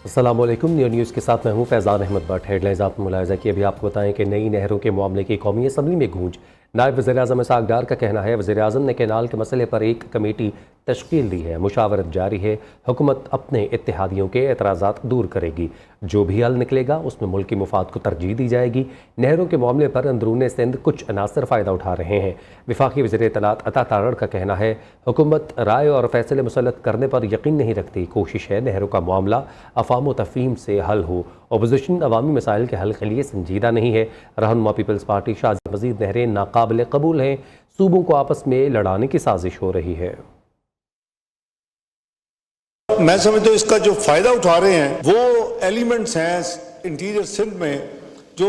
السلام علیکم، نیوز کے ساتھ میں ہوں فیضان احمد بٹ۔ ہیڈ لائنز آپ نے ملاحظہ کی، ابھی آپ کو بتائیں کہ نئی نہروں کے معاملے کی قومی اسمبلی میں گونج۔ نائب وزیر اعظم اسحاق ڈار کا کہنا ہے وزیر اعظم نے کینال کے مسئلے پر ایک کمیٹی تشکیل دی ہے، مشاورت جاری ہے، حکومت اپنے اتحادیوں کے اعتراضات دور کرے گی، جو بھی حل نکلے گا اس میں ملکی مفاد کو ترجیح دی جائے گی۔ نہروں کے معاملے پر اندرون سندھ کچھ عناصر فائدہ اٹھا رہے ہیں۔ وفاقی وزیر اطلاعات عطا تارڑ کا کہنا ہے حکومت رائے اور فیصلے مسلط کرنے پر یقین نہیں رکھتی، کوشش ہے نہروں کا معاملہ افہام و تفہیم سے حل ہو۔ اپوزیشن عوامی مسائل کے حل کے لیے سنجیدہ نہیں ہے۔ رہنما پیپلز پارٹی شاہ مزید نہریں ناقابل قبول ہیں، صوبوں کو آپس میں لڑانے کی سازش ہو رہی ہے۔ میں سمجھتا ہوں اس کا جو فائدہ اٹھا رہے ہیں وہ ایلیمنٹس ہیں انٹیریئر سندھ میں جو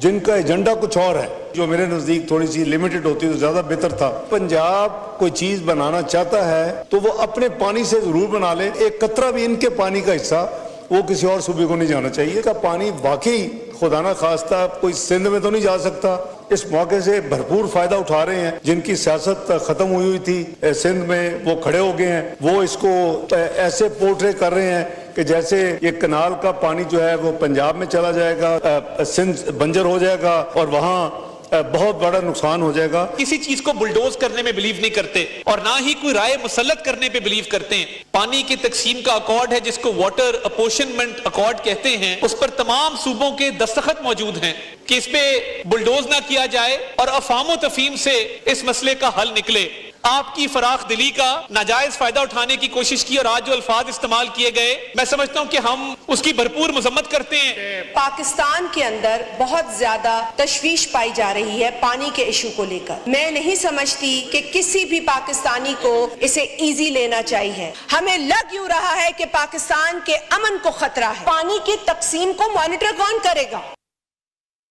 جن کا ایجنڈا کچھ اور ہے، جو میرے نزدیک تھوڑی سی لیمیٹڈ ہوتی تو زیادہ بہتر تھا۔ پنجاب کوئی چیز بنانا چاہتا ہے تو وہ اپنے پانی سے ضرور بنا لے، ایک قطرہ بھی ان کے پانی کا حصہ وہ کسی اور صوبے کو نہیں جانا چاہیے۔ کا پانی واقعی خدا نہ خواستہ کوئی سندھ میں تو نہیں جا سکتا۔ اس موقع سے بھرپور فائدہ اٹھا رہے ہیں، جن کی سیاست ختم ہوئی تھی سندھ میں وہ کھڑے ہو گئے ہیں، وہ اس کو ایسے پورٹرے کر رہے ہیں کہ جیسے یہ کنال کا پانی جو ہے وہ پنجاب میں چلا جائے گا، سندھ بنجر ہو جائے گا اور وہاں بہت بڑا نقصان ہو جائے گا۔ کسی چیز کو بلڈوز کرنے میں بلیو نہیں کرتے اور نہ ہی کوئی رائے مسلط کرنے پہ بلیو کرتے ہیں۔ پانی کی تقسیم کا اکارڈ ہے جس کو واٹر اپورشنمنٹ اکارڈ کہتے ہیں، اس پر تمام صوبوں کے دستخط موجود ہیں کہ اس پہ بلڈوز نہ کیا جائے اور افہام و تفہیم سے اس مسئلے کا حل نکلے۔ آپ کی فراخ دلی کا ناجائز فائدہ اٹھانے کی کوشش کی اور آج جو الفاظ استعمال کیے گئے، میں سمجھتا ہوں کہ ہم اس کی بھرپور مذمت کرتے ہیں۔ پاکستان کے اندر بہت زیادہ تشویش پائی جا رہی ہے پانی کے ایشو کو لے کر۔ میں نہیں سمجھتی کہ کسی بھی پاکستانی کو اسے ایزی لینا چاہیے۔ ہمیں لگ یوں رہا ہے کہ پاکستان کے امن کو خطرہ ہے۔ پانی کی تقسیم کو مانیٹر کون کرے گا؟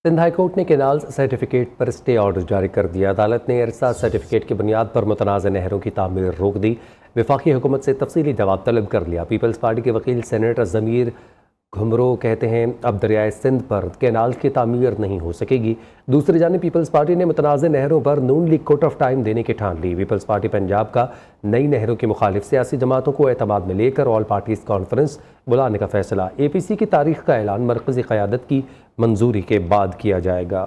سندھ ہائی کورٹ نے کینالز سرٹیفکیٹ پر اسٹے آرڈر جاری کر دیا۔ عدالت نے ارسا سرٹیفکیٹ کی بنیاد پر متنازع نہروں کی تعمیر روک دی۔ وفاقی حکومت سے تفصیلی جواب طلب کر لیا۔ پیپلز پارٹی کے وکیل سینیٹر ضمیر گھمرو کہتے ہیں اب دریائے سندھ پر کینال کی تعمیر نہیں ہو سکے گی۔ دوسری جانب پیپلز پارٹی نے متنازع نہروں پر نون لیگ کوٹ آف ٹائم دینے کی ٹھان لی۔ پیپلز پارٹی پنجاب کا نئی نہروں کی مخالف سیاسی جماعتوں کو اعتماد میں لے کر آل پارٹیز کانفرنس بلانے کا فیصلہ۔ اے پی سی کی تاریخ کا اعلان مرکزی قیادت کی منظوری کے بعد کیا جائے گا۔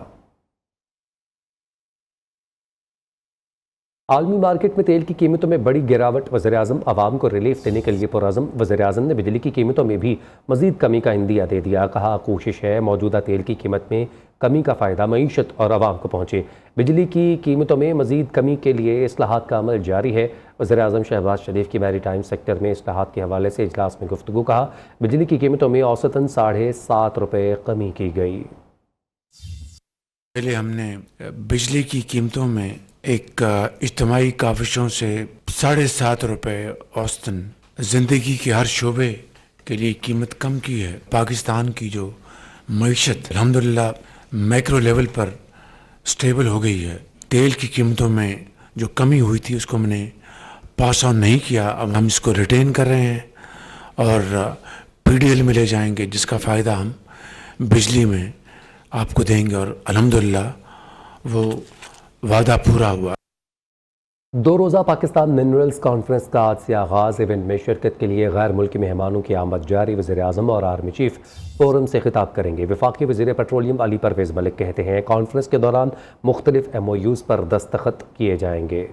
عالمی مارکیٹ میں تیل کی قیمتوں میں بڑی گراوٹ، وزیر اعظم عوام کو ریلیف دینے کے لیے پرعزم۔ وزیر اعظم نے بجلی کی قیمتوں میں بھی مزید کمی کا عندیہ دے دیا، کہا کوشش ہے موجودہ تیل کی قیمت میں کمی کا فائدہ معیشت اور عوام کو پہنچے۔ بجلی کی قیمتوں میں مزید کمی کے لیے اصلاحات کا عمل جاری ہے۔ وزیر اعظم شہباز شریف کی میری ٹائم سیکٹر میں اصلاحات کے حوالے سے اجلاس میں گفتگو، کہا بجلی کی قیمتوں میں اوسطاً 7.5 روپے کمی کی گئی۔ پہلے ہم نے بجلی کی قیمتوں میں ایک اجتماعی کاوشوں سے 7.5 روپے اوسطاً زندگی کے ہر شعبے کے لیے قیمت کم کی ہے۔ پاکستان کی جو معیشت الحمدللہ میکرو لیول پر سٹیبل ہو گئی ہے۔ تیل کی قیمتوں میں جو کمی ہوئی تھی اس کو ہم نے پاس آن نہیں کیا، اب ہم اس کو ریٹین کر رہے ہیں اور پی ڈی ایل میں لے جائیں گے، جس کا فائدہ ہم بجلی میں آپ کو دیں گے اور الحمدللہ وہ وعدہ پورا ہوا۔ 2 روزہ پاکستان منرلز کانفرنس کا آج سے آغاز۔ ایونٹ میں شرکت کے لیے غیر ملکی مہمانوں کی آمد جاری۔ وزیر اعظم اور آرمی چیف فورم سے خطاب کریں گے۔ وفاقی وزیر پیٹرولیم علی پرویز ملک کہتے ہیں کانفرنس کے دوران مختلف MOUs پر دستخط کیے جائیں گے۔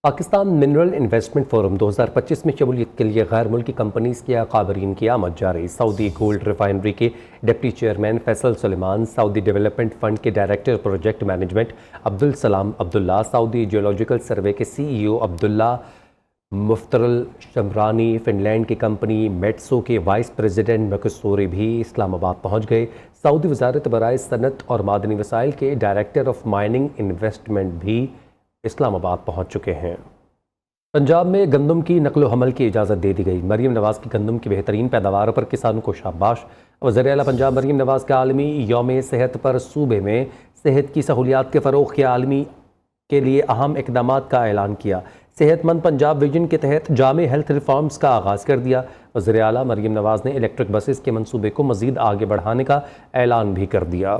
پاکستان منرل انویسٹمنٹ فورم 2025 میں شمولیت کے لیے غیر ملکی کمپنیز کے اکابرین کی آمد جاری۔ سعودی گولڈ ریفائنری کے ڈپٹی چیئرمین فیصل سلیمان، سعودی ڈیولپمنٹ فنڈ کے ڈائریکٹر پروجیکٹ مینجمنٹ عبدالسلام عبداللہ، سعودی جیولوجیکل سروے کے CEO عبداللہ مفترل شمرانی، فن لینڈ کی کمپنی میٹسو کے وائس پریزیڈنٹ مکسوری بھی اسلام آباد پہنچ گئے۔ سعودی وزارت برائے صنعت اور معدنی وسائل کے ڈائریکٹر آف مائننگ انویسٹمنٹ بھی اسلام آباد پہنچ چکے ہیں۔ پنجاب میں گندم کی نقل و حمل کی اجازت دے دی گئی۔ مریم نواز کی گندم کی بہترین پیداوار پر کسانوں کو شاباش۔ وزیر اعلیٰ پنجاب مریم نواز کا عالمی یوم صحت پر صوبے میں صحت کی سہولیات کے فروغ کے عالمی کے لیے اہم اقدامات کا اعلان کیا۔ صحت مند پنجاب ویژن کے تحت جامع ہیلتھ ریفارمز کا آغاز کر دیا۔ وزیر اعلیٰ مریم نواز نے الیکٹرک بسز کے منصوبے کو مزید آگے بڑھانے کا اعلان بھی کر دیا۔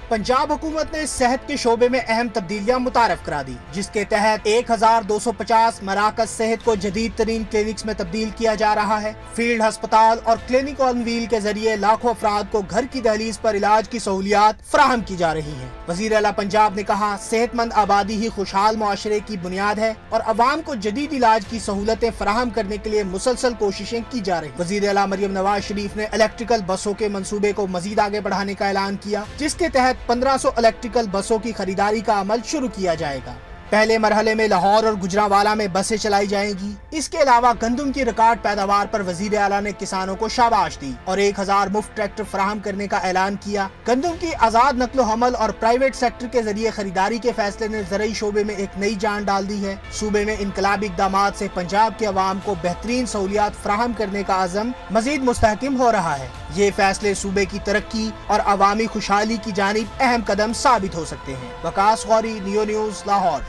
पंजाब हुकूमत ने सेहत के शोबे में अहम तब्दीलियां मुतारफ करा दी, जिसके तहत 1250 मराकज सेहत को जदीद तरीन क्लिनिक्स में तब्दील किया जा रहा है। फील्ड अस्पताल और क्लिनिक ऑन व्हील के जरिए लाखों अफराद को घर की दहलीज पर इलाज की सहूलियात फराहम की जा रही है। वजीर आला पंजाब ने कहा, सेहतमंद आबादी ही खुशहाल मुआशरे की बुनियाद है और अवाम को जदीद इलाज की सहूलतें फराहम करने के लिए मुसलसल कोशिशें की जा रही। वजीर आला मरियम नवाज शरीफ ने इलेक्ट्रिकल बसों के मंसूबे को मजीद आगे बढ़ाने का ऐलान किया, जिसके तहत 1500 इलेक्ट्रिकल बसों की खरीदारी का अमल शुरू किया जाएगा। पहले मरहले में लाहौर और गुजरांवाला में बसें चलाई जाएंगी। इसके अलावा गंदम की रिकॉर्ड पैदावार पर वजीर आला ने किसानों को शाबाश दी और 1000 मुफ्त ट्रैक्टर फराहम करने का ऐलान किया। गंदम की आजाद नकलो हमल और प्राइवेट सेक्टर के जरिए खरीदारी के फैसले ने ज़रई शोबे में एक नई जान डाल दी है। सूबे में इनकलाबी इक़दामात से पंजाब के अवाम को बेहतरीन सहूलियात फराहम करने का अज़म मजीद मुस्तहकिम हो रहा है। ये फैसले सूबे की तरक्की और अवामी खुशहाली की जानिब अहम कदम साबित हो सकते हैं। Waqas Ghauri, Neo News, Lahore.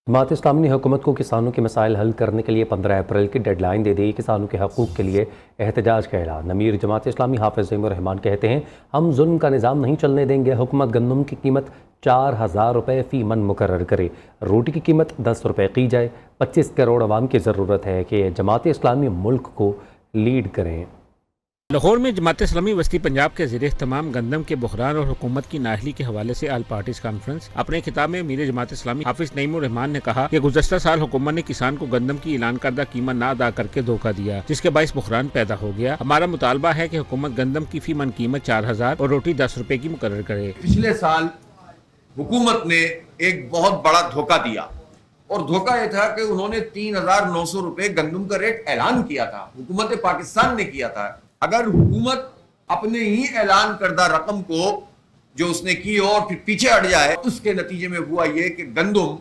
जमात इस्लामी ने हुकूमत को किसानों के मसाइल हल करने के लिए 15 अप्रैल की डेडलाइन दे दी। किसानों के हकूक़ के लिए एहतजाज का ऐलान। अमीर जमात इस्लामी हाफिज़ रहमान कहते हैं, हम जुल्म का निज़ाम नहीं चलने देंगे। हुकूमत गंदम की कीमत 4000 रुपये फ़ी मन मुकर्रर करे, रोटी की कीमत 10 रुपये की जाए। 25 करोड़ अवाम की ज़रूरत है कि जमात इस्लामी मुल्क को लीड करें। लाहौर में जमात इस्लामी वस्ती पंजाब के ज़ेर तमाम गंदम के बहरान और हुकूमत की नाअहली के हवाले से आल पार्टीज कॉन्फ्रेंस। अपने खिताब में अमीर जमात इस्लामी हाफिज रहमान ने कहा कि गुज़श्ता साल हुकूमत ने किसान को गंदम की ऐलान करदा कीमत ना अदा करके धोखा दिया, जिसके बाइस बहरान पैदा हो गया। हमारा मुतालबा है कि हुकूमत गंदम की फी मन कीमत 4000 और रोटी 10 रुपए की मुकर्रर करे। पिछले साल हुकूमत ने एक बहुत बड़ा धोखा दिया और धोखा यह था कि उन्होंने 3900 रुपए गंदम का रेट ऐलान किया था, हुकूमत पाकिस्तान ने किया था। अगर हुकूमत अपने ही ऐलान करदा रकम को जो उसने की और फिर पीछे हट जाए, उसके नतीजे में हुआ ये कि गंदम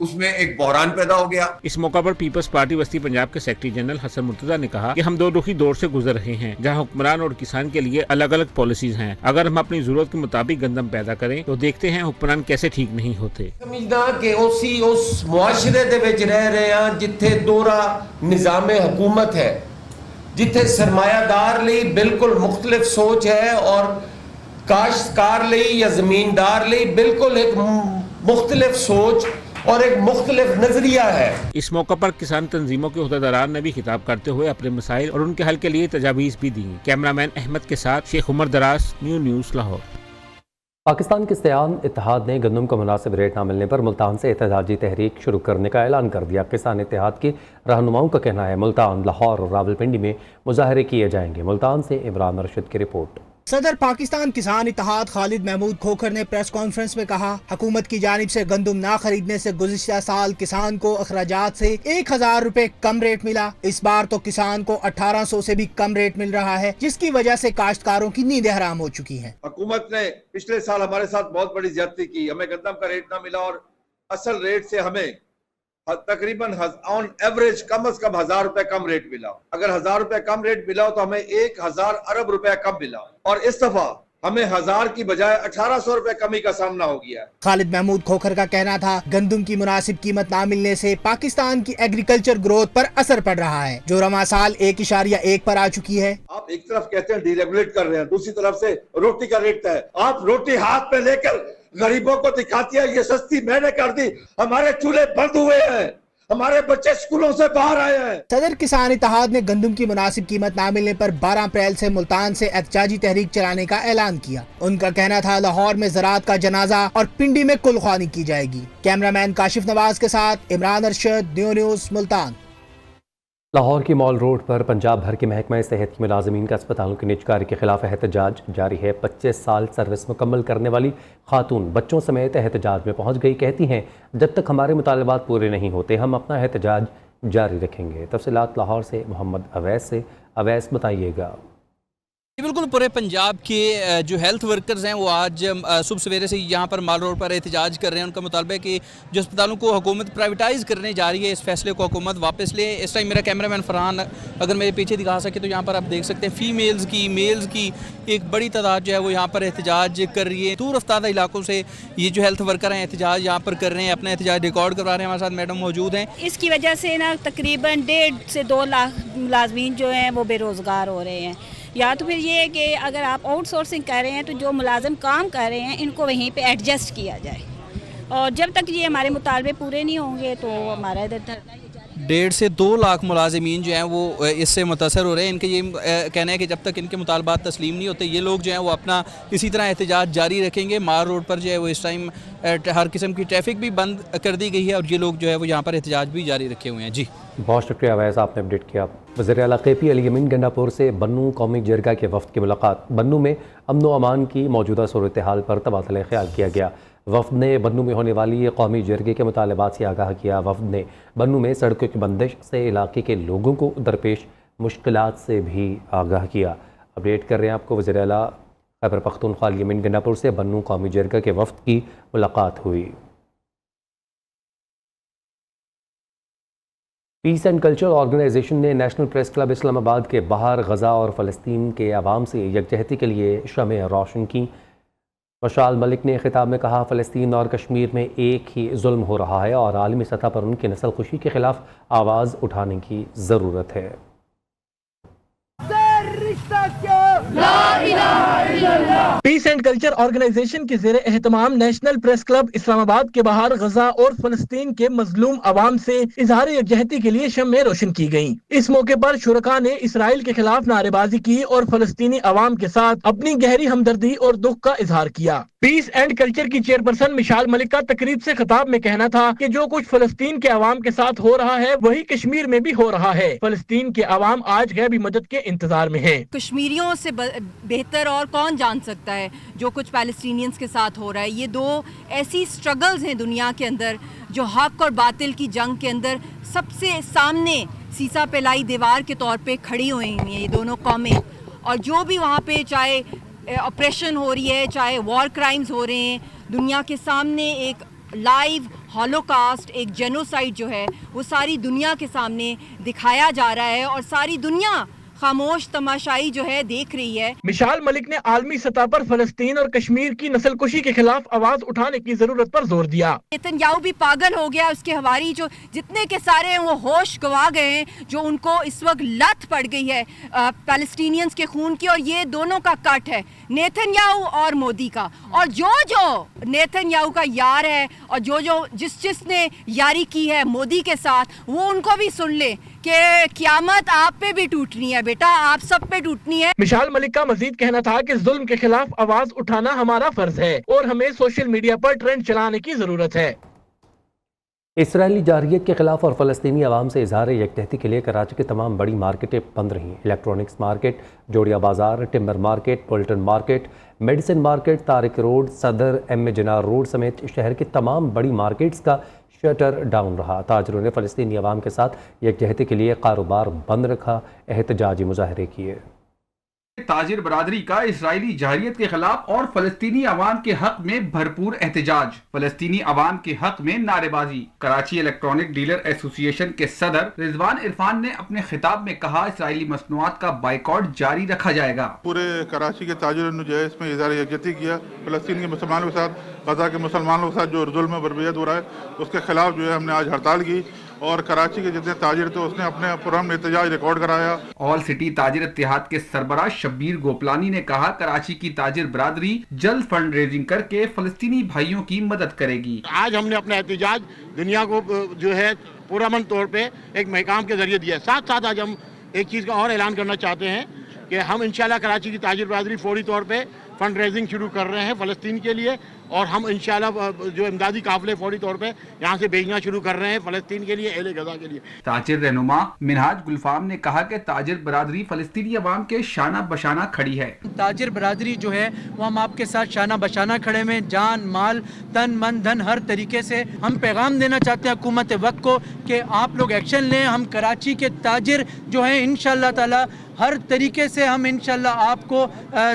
उसमें एक बहरान पैदा हो गया। इस मौका पर पीपल्स पार्टी वस्ती पंजाब के सेक्रेटरी जनरल हसन मुर्तजा ने कहा कि हम दो रुखी दौर से गुजर रहे हैं, जहां हुक्मरान और किसान के लिए अलग अलग पॉलिसीज हैं। अगर हम अपनी जरूरत के मुताबिक गंदम पैदा करें तो देखते हैं हुक्मरान कैसे ठीक नहीं होते। समझदा कि उस मुआशरे दे विच रह रहे हैं जिथे दोहरा निज़ाम हुकूमत है, जिथे सरमायादार ਲਈ बिल्कुल मुख्तलिफ सोच है और काश्तकार ਲਈ या जमींदार ਲਈ बिल्कुल एक मुख्तलिफ सोच और एक मुख्तलिफ नजरिया है। इस मौका पर किसान तंजीमों के अहदेदारान ने भी खिताब करते हुए अपने मसाइल और उनके हल के लिए तजावीज़ भी दी। कैमरामैन अहमद के साथ शेख उमर दराज, न्यू न्यूज़ लाहौर। पाकिस्तान किसान इत्तेहाद ने गंदम को मुनासिब रेट न मिलने पर मुल्तान से एहतजाजी तहरीक शुरू करने का ऐलान कर दिया। किसान इत्तेहाद के रहनुमाओं का कहना है मुल्तान, लाहौर और रावलपिंडी में मुजाहरे किए जाएंगे। मुल्तान से इमरान रशीद की रिपोर्ट। सदर पाकिस्तान किसान इत्तेहाद खालिद महमूद खोखर ने प्रेस कॉन्फ्रेंस में कहा, हुकूमत की जानिब से गंदम ना खरीदने से गुज़िश्ता साल किसान को अखराजात से 1000 रुपए कम रेट मिला। इस बार तो किसान को 1800 से भी कम रेट मिल रहा है, जिसकी वजह से काश्तकारों की नींदें हराम हो चुकी हैं। हुकूमत ने पिछले साल हमारे साथ बहुत बड़ी ज्यादती की, हमें गंदम का रेट ना मिला और असल रेट से हमें तकरीबन ऑन एवरेज कम से कम 1000 रुपए कम रेट मिला। अगर 1000 रुपए कम रेट मिला तो हमें 1000 अरब रुपए कम मिला और इस दफा हमें 1000 की बजाय 1800 रुपए कमी का सामना हो गया। खालिद महमूद खोखर का कहना था, गंदम की मुनासिब कीमत ना मिलने से पाकिस्तान की एग्रीकल्चर ग्रोथ पर असर पड़ रहा है, जो रमा साल 1.1 पर आ चुकी है। आप एक तरफ कहते हैं डीरेगुलेट कर रहे हैं, दूसरी तरफ से रोटी का रेट तय। आप रोटी हाथ में लेकर गरीबों को दिखाती है ये सस्ती मैंने कर दी, हमारे चूल्हे बंद हुए हैं, हमारे बच्चे स्कूलों से बाहर आए हैं। सदर किसान इत्तेहाद ने गंदम की मुनासिब कीमत ना मिलने पर 12 अप्रैल से मुल्तान से एहतजाजी तहरीक चलाने का ऐलान किया। उनका कहना था लाहौर में ज़राअत का जनाजा और पिंडी में कुलख्वानी की जाएगी। कैमरामैन काशिफ नवाज के साथ इमरान अरशद, न्यू न्यूज़, मुल्तान। लाहौर की मॉल रोड पर पंजाब भर के महकमा सेहत के मुलाजमीन का अस्पतालों की निजकारी के खिलाफ एहतजाज जारी है। 25 साल सर्विस मुकम्मल करने वाली खातून बच्चों समेत एहतजाज में पहुंच गई। कहती हैं, जब तक हमारे मुतालबात पूरे नहीं होते हम अपना एहतजाज जारी रखेंगे। तफसीलात लाहौर से मोहम्मद अवैस से। अवैस, बताइएगा। बिल्कुल, पूरे पंजाब के जो हेल्थ वर्कर्स हैं वो आज सुबह सवेरे से यहाँ पर माल रोड पर एहतजाज कर रहे हैं। उनका मुतालबा है कि जो अस्पतालों को हुकूमत प्राइवेटाइज़ करने जा रही है, इस फैसले को हुकूमत वापस ले। इस टाइम मेरा कैमरामैन फरहान अगर मेरे पीछे दिखा सके तो यहाँ पर आप देख सकते हैं फीमेल्स की, मेल्स की एक बड़ी तादाद जो है वो यहाँ पर एहतजाज कर रही है। दूर रफ्तार इलाकों से ये जो हेल्थ वर्कर हैं एहतजाज यहाँ पर कर रहे हैं, अपना एहतजाज रिकॉर्ड करवा रहे हैं। हमारे साथ मैडम मौजूद हैं। इसकी वजह से ना तकरीबन 1.5 से 2 लाख मुलाजमीन जो हैं वो बेरोज़गार हो रहे हैं। या तो फिर ये है कि अगर आप आउटसोर्सिंग कर रहे हैं तो जो मुलाजिम काम कर रहे हैं इनको वहीं पे एडजस्ट किया जाए, और जब तक ये हमारे मुतालबे पूरे नहीं होंगे तो हमारा इधर धरना 1.5 से 2 लाख मुलाजिमीन जो हैं वो इससे मुतासर हो रहे हैं। इनका ये कहना है कि जब तक इनके मुतालबात तस्लीम नहीं होते ये लोग जो हैं वो अपना इसी तरह एहतजाज जारी रखेंगे। मार रोड पर जो है वो इस टाइम हर किस्म की ट्रैफिक भी बंद कर दी गई है और ये लोग जो है वो यहाँ पर एहतजाज भी जारी रखे हुए हैं। जी बहुत शुक्रिया अवैस, आपने अपडेट किया। वज़ीर आला KP अली यमीन गंडापुर से बन्नू कौमी जरगा के वफ़द की मुलाकात। बन्नू में अमन व अमान की मौजूदा सूरत हाल पर तबादला ख्याल किया गया। वफ़द ने बन्नू में होने वाली कौमी जरगे के मुतालबात से आगाह किया। वफ़द ने बन्नू में सड़कों की बंदिश से इलाके के लोगों को दरपेश मुश्किलात से भी आगाह किया। अपडेट कर रहे हैं आपको, वज़ीर आला खैबर पख्तूनख्वा अली यमीन गंडापुर से बन्नू कौमी जरगा के वफ़द की मुलाकात हुई। पीस एंड कल्चर ऑर्गेनाइजेशन ने नेशनल प्रेस क्लब इस्लामाबाद के बाहर गज़ा और फ़लस्तीन के अवाम से यकजहती के लिए शमें रोशन की। मशाल मलिक ने खिताब में कहा, फ़लस्तीन और कश्मीर में एक ही जुल्म हो रहा है और आलमी सतह पर उनकी नस्ल खुशी के ख़िलाफ़ आवाज़ उठाने की ज़रूरत है। पीस एंड कल्चर ऑर्गेनाइजेशन के ज़ेरे एहतमाम नेशनल प्रेस क्लब इस्लामाबाद के बाहर गजा और फलस्तीन के मजलूम अवाम से इजहार यकजहती के लिए शम्में रोशन की गयी। इस मौके पर शुरका ने इसराइल के खिलाफ नारेबाजी की और फलस्तीनी अवाम के साथ अपनी गहरी हमदर्दी और दुख का इजहार किया। पीस एंड कल्चर की चेयरपर्सन मिशाल मलिक का तकरीब से खिताब में कहना था कि जो कुछ फलस्तीन के अवाम के साथ हो रहा है वही कश्मीर में भी हो रहा है। फलस्तीन के अवाम आज गैबी मदद के इंतजार में है। कश्मीरियों से बेहतर और कौन जान सकता है जो कुछ पैलेस्टीनियंस के साथ हो रहा है। ये दो ऐसी स्ट्रगल्स हैं दुनिया के अंदर जो हक और बातिल की जंग के अंदर सबसे सामने सीसा पेलाई दीवार के तौर पे खड़ी हुई हैं ये दोनों कौमें। और जो भी वहाँ पे चाहे ऑपरेशन हो रही है, चाहे वॉर क्राइम्स हो रहे हैं, दुनिया के सामने एक लाइव हॉलोकास्ट, एक जेनोसाइड जो है वो सारी दुनिया के सामने दिखाया जा रहा है और सारी दुनिया खामोश तमाशाई जो है देख रही है। मिशाल मलिक ने आलमी सतह पर फलस्तीन और कश्मीर की नस्लकुशी के खिलाफ आवाज उठाने की जरूरत पर जोर दिया। नेतन्याहू भी पागल हो गया, उसके हवारी जो जितने के सारे हैं वो होश गवा गए हैं, जो उनको इस वक्त लत पड़ गई है पैलेस्टीनियंस के खून की। और ये दोनों का कट है, नेतन्याहू और मोदी का। और जो नेतन्याहू का यार है और जो जिसने यारी की है मोदी के साथ, वो उनको भी सुन ले कि क़यामत आप पे भी टूटनी है बेटा, आप सब पे टूटनी है। मिशाल मलिक का मजीद कहना था कि जुल्म के खिलाफ आवाज उठाना हमारा फर्ज है और हमें सोशल मीडिया पर ट्रेंड चलाने की जरूरत है। इसराइली जारहियत के खिलाफ और फ़लस्तीनी अवाम से इजहार यकजहती के लिए कराची की तमाम बड़ी मार्केटें बंद रहीं। Electronics market, Jodia Bazaar, timber market, Boulton market, medicine market, Tariq road, Saddar, M Jinnah road समेत शहर की तमाम बड़ी मार्केट्स का शटर डाउन रहा। ताजरों ने फ़लस्तीनी अवाम के साथ यकजहती के लिए कारोबार बंद रखा, एहतजाजी मुजाहरे किए। ताजिर बरादरी का इसराइली जारहियत के खिलाफ और फलस्तीनी अवाम के हक में भरपूर एहतजाज, फलस्तीनी अवाम के हक में नारेबाजी। कराची इलेक्ट्रॉनिक डीलर एसोसिएशन के सदर रिजवान इरफान ने अपने खिताब में कहा, इसराइली मसनूआत का बाइकआउट जारी रखा जाएगा। पूरे कराची के ताजिरों ने जो है इसमें इजहार यकजहती किया। फलस्तीन के मुसलमानों के साथ, गजा के मुसलमानों के साथ जो जुल्म बर्बरियत हो रहा है उसके खिलाफ जो है हमने आज हड़ताल की और कराची के जितने ताजिर थे उसने अपने पुरअमन एहतजाज रिकॉर्ड कराया। ऑल सिटी ताजिर इत्तेहाद के सरबराह शब्बीर गोपलानी ने कहा, कराची की ताजिर बरादरी जल्द फंड रेजिंग करके फलस्तीनी भाइयों की मदद करेगी। आज हमने अपना एहतजाज दुनिया को जो है पुरअमन तौर पे एक महकाम के जरिए दिया। साथ साथ आज हम एक चीज़ का और ऐलान करना चाहते हैं कि हम इंशाल्लाह कराची की ताजिर बरादरी फौरी तौर पे फंड रेजिंग शुरू कर रहे हैं फ़लस्तीन के लिए और हम इंशाल्लाह जो इमदादी काफिले फौरी तौर पे यहाँ से भेजना शुरू कर रहे हैं फ़लस्तीन के लिए, अहले गजा के लिए। ताजिर रहनुमा मिनहाज गुलफाम ने कहा कि ताजिर बरादरी फ़लस्तीनी अवाम के शाना बशाना खड़ी है। ताजिर बरादरी जो है वो हम आपके साथ शाना बशाना खड़े में, जान माल तन मन धन हर तरीके से हम पैगाम देना चाहते हैं हुकूमत वक्त को कि आप लोग एक्शन लें। हम कराची के ताजिर जो हैं इंशाअल्लाह ताला हर तरीके से हम इंशाअल्लाह आपको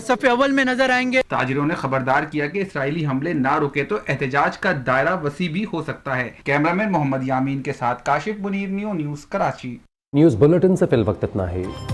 सफ़े अव्वल में नजर आएंगे। ताजिरों ने खबरदार किया कि इसराइली हमले ना रुके तो एहतजाज का दायरा वसी भी हो सकता है। कैमरामैन मोहम्मद यामीन के साथ Kashif Munir, news Karachi. News bulletin से फिल वक्त इतना है।